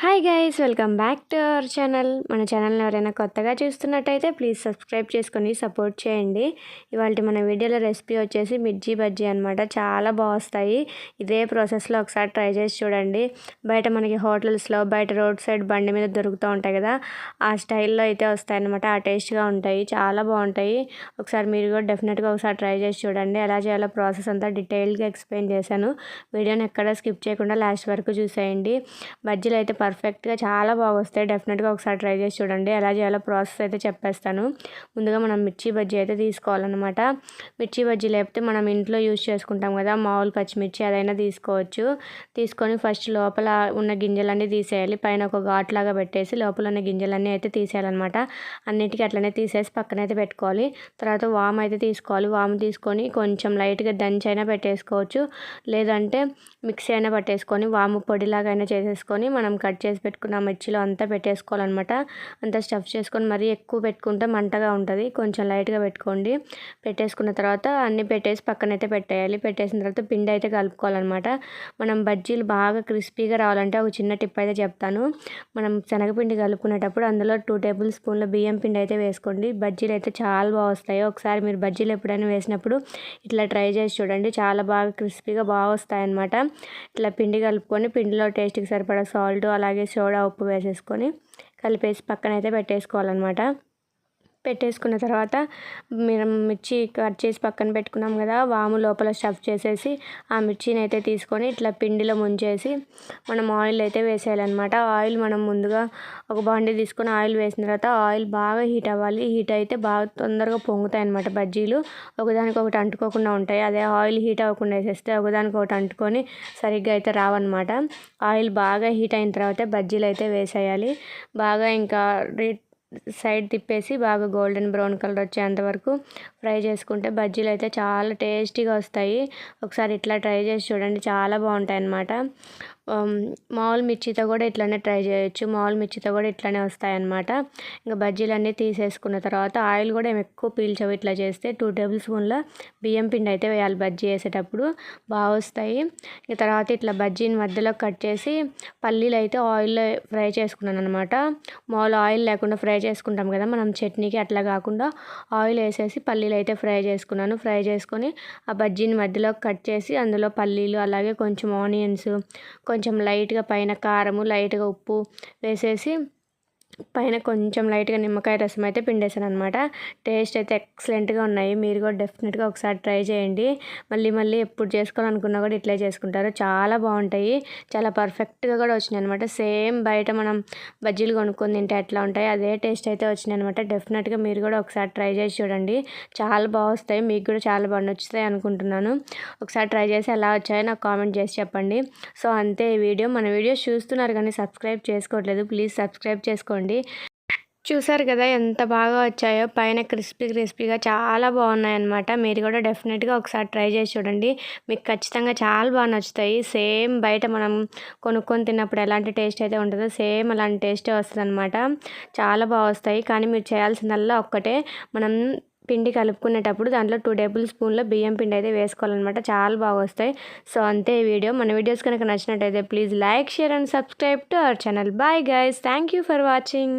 Hi guys, welcome back to our channel. మన ఛానల్ని ఎవరైనా కొత్తగా చూస్తున్నట్టయితే ప్లీజ్ సబ్స్క్రైబ్ చేసుకొని సపోర్ట్ చేయండి. ఇవాళ మన వీడియోలో రెసిపీ వచ్చేసి మిర్చి బజ్జీ అనమాట. చాలా బాగుస్తాయి. ఇదే ప్రాసెస్లో ఒకసారి ట్రై చేసి చూడండి. బయట మనకి హోటల్స్లో బయట రోడ్ సైడ్ బండి మీద దొరుకుతూ ఉంటాయి కదా, ఆ స్టైల్లో అయితే వస్తాయన్నమాట. ఆ టేస్ట్గా ఉంటాయి, చాలా బాగుంటాయి. ఒకసారి మీరు కూడా డెఫినెట్గా ఒకసారి ట్రై చేసి చూడండి. ఎలా చేయాలో ప్రాసెస్ అంతా డీటెయిల్గా ఎక్స్ప్లెయిన్ చేశాను. వీడియోని ఎక్కడ స్కిప్ చేయకుండా లాస్ట్ వరకు చూసేయండి. బజ్జీలు అయితే పర్ఫెక్ట్గా చాలా బాగా వస్తాయి. డెఫినెట్గా ఒకసారి ట్రై చేసి చూడండి. ఎలా చేయాలో ప్రాసెస్ అయితే చెప్పేస్తాను. ముందుగా మనం మిర్చి బజ్జీ అయితే తీసుకోవాలన్నమాట. మిర్చి బజ్జీ లేకపోతే మనం ఇంట్లో యూజ్ చేసుకుంటాం కదా, మామూలు పచ్చిమిర్చి అదైనా తీసుకోవచ్చు. తీసుకొని ఫస్ట్ లోపల ఉన్న గింజలన్నీ తీసేయాలి. పైన ఒక ఘాట్ లాగా పెట్టేసి లోపల ఉన్న గింజలన్నీ అయితే తీసేయాలన్నమాట. అన్నిటికీ అట్లనే తీసేసి పక్కనైతే పెట్టుకోవాలి. తర్వాత వాము అయితే తీసుకోవాలి. వాము తీసుకొని కొంచెం లైట్గా దంచి అయినా పెట్టేసుకోవచ్చు, లేదంటే మిక్సీ అయినా పట్టేసుకొని వాము పొడిలాగా అయినా చేసేసుకొని మనం కట్ చేసి పెట్టుకున్న మిర్చిలో అంతా పెట్టేసుకోవాలన్నమాట. అంతా స్టఫ్ చేసుకొని మరీ ఎక్కువ పెట్టుకుంటే మంటగా ఉంటుంది, కొంచెం లైట్గా పెట్టుకోండి. పెట్టేసుకున్న తర్వాత అన్నీ పెట్టేసి పక్కనైతే పెట్టేయాలి. పెట్టేసిన తర్వాత పిండి అయితే కలుపుకోవాలన్నమాట. మనం బజ్జీలు బాగా క్రిస్పీగా రావాలంటే ఒక చిన్న టిప్ అయితే చెప్తాను. మనం శనగపిండి కలుపుకునేటప్పుడు అందులో 2 టేబుల్ స్పూన్ల బియ్యం పిండి అయితే వేసుకోండి. బజ్జీలు అయితే చాలా బాగా వస్తాయి. ఒకసారి మీరు బజ్జీలు ఎప్పుడైనా వేసినప్పుడు ఇట్లా ట్రై చేసి చూడండి. చాలా బాగా క్రిస్పీగా బాగా వస్తాయి అన్నమాట. ఇట్లా పిండి కలుపుకొని పిండిలో టేస్ట్కి సరిపడా సాల్ట్ అలాగే సోడా ఉప్పు వేసేసుకొని కలిపేసి పక్కనైతే పెట్టేసుకోవాలన్నమాట. పెట్టేసుకున్న తర్వాత మనం మిర్చి కట్ చేసి పక్కన పెట్టుకున్నాం కదా, వాము లోపల స్టఫ్ చేసేసి ఆ మిర్చిని అయితే తీసుకొని ఇట్లా పిండిలో ముంచేసి మనం ఆయిల్ అయితే వేసేయాలన్నమాట. ఆయిల్ మనం ముందుగా ఒక బాండీ తీసుకొని ఆయిల్ వేసిన తర్వాత ఆయిల్ బాగా హీట్ అవ్వాలి. హీట్ అయితే బాగా తొందరగా పొంగుతాయి అన్నమాట. బజ్జీలు ఒకదానికొకటి అంటుకోకుండా ఉంటాయి. అదే ఆయిల్ హీట్ అవ్వకుండా వేసేస్తే ఒకదానికొకటి అంటుకొని సరిగ్గా అయితే రావన్నమాట. ఆయిల్ బాగా హీట్ అయిన తర్వాత బజ్జీలు అయితే వేసేయాలి. బాగా ఇంకా సైడ్ తిప్పేసి బాగా గోల్డెన్ బ్రౌన్ కలర్ వచ్చేంత వరకు ఫ్రై చేసుకుంటే బజ్జీలు అయితే చాలా టేస్టీగా వస్తాయి. ఒకసారి ఇట్లా ట్రై చేసి చూడండి, చాలా బాగుంటాయి అన్నమాట. మామూలు మిర్చితో కూడా ఇట్లానే ట్రై చేయొచ్చు. మామూలు మిర్చితో కూడా ఇట్లానే వస్తాయన్నమాట. ఇంకా బజ్జీలన్నీ తీసేసుకున్న తర్వాత ఆయిల్ కూడా ఏమి ఎక్కువ పీల్చవు. ఇట్లా చేస్తే 2 టేబుల్ స్పూన్ల బియ్యం పిండి అయితే వేయాలి. బజ్జీ వేసేటప్పుడు బాగా వస్తాయి. ఇక తర్వాత ఇట్లా బజ్జీని మధ్యలో కట్ చేసి పల్లీలు అయితే ఆయిల్లో ఫ్రై చేసుకున్నాను అనమాట. మామూలు ఆయిల్ లేకుండా ఫ్రై చేసుకుంటాం కదా మనం చట్నీకి, అట్లా కాకుండా ఆయిల్ వేసేసి పల్లీలు అయితే ఫ్రై చేసుకున్నాను. ఫ్రై చేసుకొని ఆ బజ్జీని మధ్యలో కట్ చేసి అందులో పల్లీలు అలాగే కొంచెం ఆనియన్స్, కొంచెం లైట్గా పైన కారము, లైట్గా ఉప్పు వేసేసి పైన కొంచెం లైట్గా నిమ్మకాయ రసం అయితే పిండేసాను అనమాట. టేస్ట్ అయితే ఎక్సలెంట్గా ఉన్నాయి. మీరు కూడా డెఫినెట్గా ఒకసారి ట్రై చేయండి. మళ్ళీ మళ్ళీ ఎప్పుడు చేసుకోవాలనుకున్నా కూడా ఇట్లే చేసుకుంటారు. చాలా బాగుంటాయి. చాలా పర్ఫెక్ట్గా కూడా వచ్చినాయి అనమాట. సేమ్ బయట మనం బజ్జీలు కొనుక్కొని తింటే ఎట్లా ఉంటాయి అదే టేస్ట్ అయితే వచ్చినాయి అనమాట. డెఫినెట్గా మీరు కూడా ఒకసారి ట్రై చేసి చూడండి. చాలా బాగా వస్తాయి. మీకు కూడా చాలా బాగా నచ్చుతాయి అనుకుంటున్నాను. ఒకసారి ట్రై చేసి ఎలా వచ్చాయో నాకు కామెంట్ చేసి చెప్పండి. సో అంతే ఈ వీడియో. మన వీడియోస్ చూస్తున్నారు కానీ సబ్స్క్రైబ్ చేసుకోవట్లేదు, ప్లీజ్ సబ్స్క్రైబ్ చేసుకోండి. చూసారు కదా ఎంత బాగా వచ్చాయో, పైన క్రిస్పీగా చాలా బాగున్నాయి అన్నమాట. మీరు కూడా డెఫినెట్గా ఒకసారి ట్రై చేసి చూడండి. మీకు ఖచ్చితంగా చాలా బాగా నచ్చుతాయి. సేమ్ బయట మనం కొనుక్కొని తిన్నప్పుడు ఎలాంటి టేస్ట్ అయితే ఉంటుందో సేమ్ అలాంటి టేస్టే వస్తుంది అనమాట. చాలా బాగా వస్తాయి. కానీ మీరు చేయాల్సిందల్లా ఒక్కటే, మనం పిండి కలుపుకునేటప్పుడు దాంట్లో 2 టేబుల్ స్పూన్ల బియ్యం పిండి అయితే వేసుకోవాలన్నమాట. చాలా బాగా వస్తాయి. సో అంతే ఈ వీడియో. మన వీడియోస్ కనుక నచ్చినట్టయితే please like, share and subscribe to our channel. Bye guys, thank you for watching.